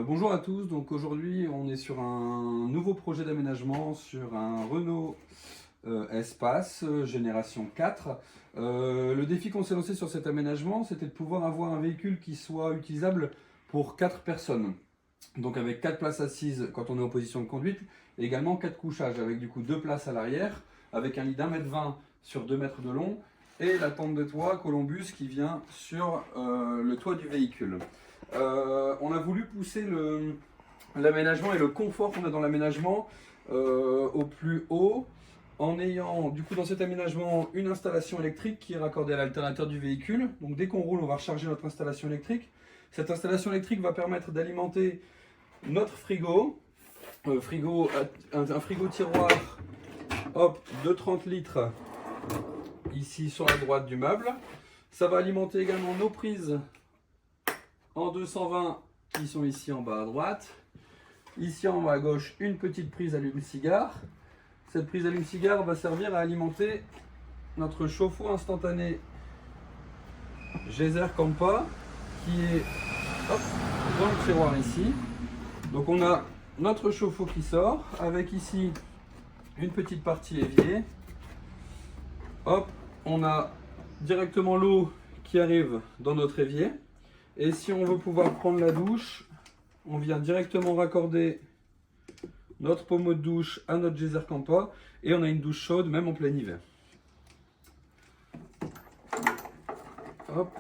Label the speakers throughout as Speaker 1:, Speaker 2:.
Speaker 1: Bonjour à tous, donc aujourd'hui on est sur un nouveau projet d'aménagement sur un Renault Espace génération 4. Le défi qu'on s'est lancé sur cet aménagement, c'était de pouvoir avoir un véhicule qui soit utilisable pour 4 personnes. Donc avec 4 places assises quand on est en position de conduite, et également 4 couchages avec du coup 2 places à l'arrière, avec un lit d'1,20 m sur 2 mètres de long, et la tente de toit Columbus qui vient sur le toit du véhicule. On a voulu pousser l'aménagement et le confort qu'on a dans l'aménagement au plus haut, en ayant du coup dans cet aménagement une installation électrique qui est raccordée à l'alternateur du véhicule. Donc dès qu'on roule, on va recharger notre installation électrique. Cette installation électrique va permettre d'alimenter notre frigo, un frigo tiroir de 30 litres ici sur la droite du meuble. Ça va alimenter également nos prises en 220 qui sont ici en bas à droite. Ici en bas à gauche, une petite prise allume-cigare. Cette prise allume-cigare va servir à alimenter notre chauffe-eau instantané Geyser Campa qui est dans le tiroir ici. Donc on a notre chauffe-eau qui sort avec ici une petite partie évier. Hop, on a directement l'eau qui arrive dans notre évier. Et si on veut pouvoir prendre la douche, on vient directement raccorder notre pommeau de douche à notre Geyser Campa et on a une douche chaude même en plein hiver. Hop.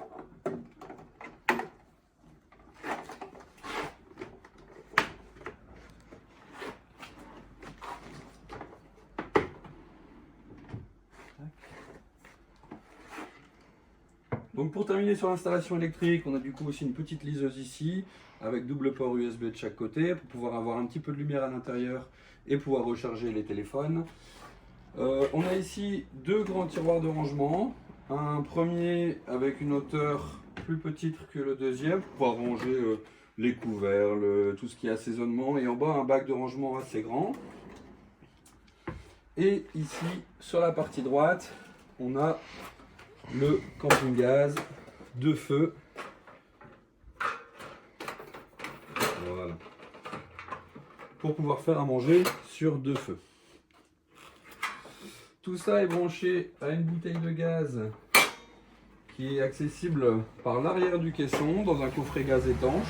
Speaker 1: Donc pour terminer sur l'installation électrique, on a du coup aussi une petite liseuse ici avec double port USB de chaque côté pour pouvoir avoir un petit peu de lumière à l'intérieur et pouvoir recharger les téléphones. On a ici deux grands tiroirs de rangement, un premier avec une hauteur plus petite que le deuxième pour pouvoir ranger les couverts, tout ce qui est assaisonnement, et en bas un bac de rangement assez grand. Et ici sur la partie droite, on a le camping gaz de feu. Voilà. Pour pouvoir faire à manger sur 2 feux. Tout ça est branché à une bouteille de gaz qui est accessible par l'arrière du caisson dans un coffret gaz étanche.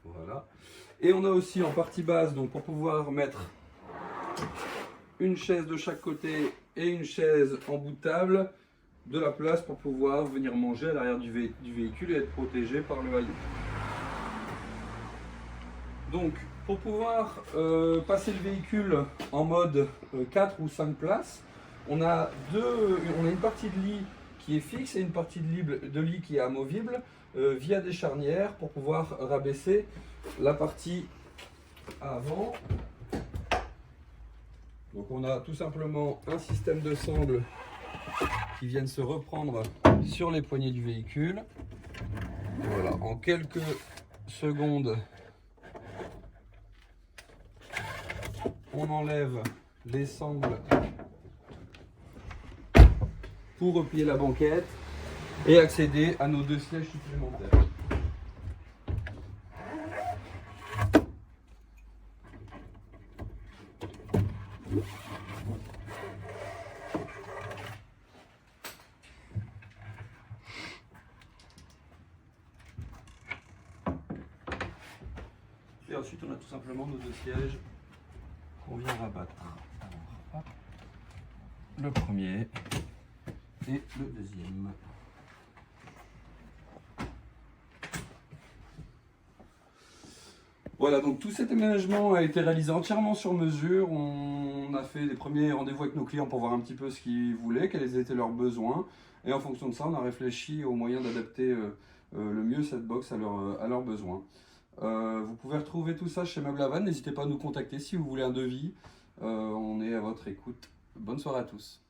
Speaker 1: Voilà. Et on a aussi en partie basse, donc pour pouvoir mettre une chaise de chaque côté et une chaise en bout de table, de la place pour pouvoir venir manger à l'arrière du véhicule et être protégé par le haillon. Donc pour pouvoir passer le véhicule en mode 4 ou 5 places, on a une partie de lit qui est fixe et une partie de lit qui est amovible via des charnières pour pouvoir rabaisser la partie avant. Donc on a tout simplement un système de sangles qui viennent se reprendre sur les poignées du véhicule. Et voilà, en quelques secondes, on enlève les sangles pour replier la banquette et accéder à nos 2 sièges supplémentaires. Et ensuite on a tout simplement nos 2 sièges qu'on vient rabattre. Alors, hop, le premier et le deuxième. Voilà, donc tout cet aménagement a été réalisé entièrement sur mesure. On a fait des premiers rendez-vous avec nos clients pour voir un petit peu ce qu'ils voulaient, quels étaient leurs besoins. Et en fonction de ça, on a réfléchi aux moyens d'adapter le mieux cette box à leurs besoins. Vous pouvez retrouver tout ça chez Meubles Havane. N'hésitez pas à nous contacter si vous voulez un devis. On est à votre écoute. Bonne soirée à tous.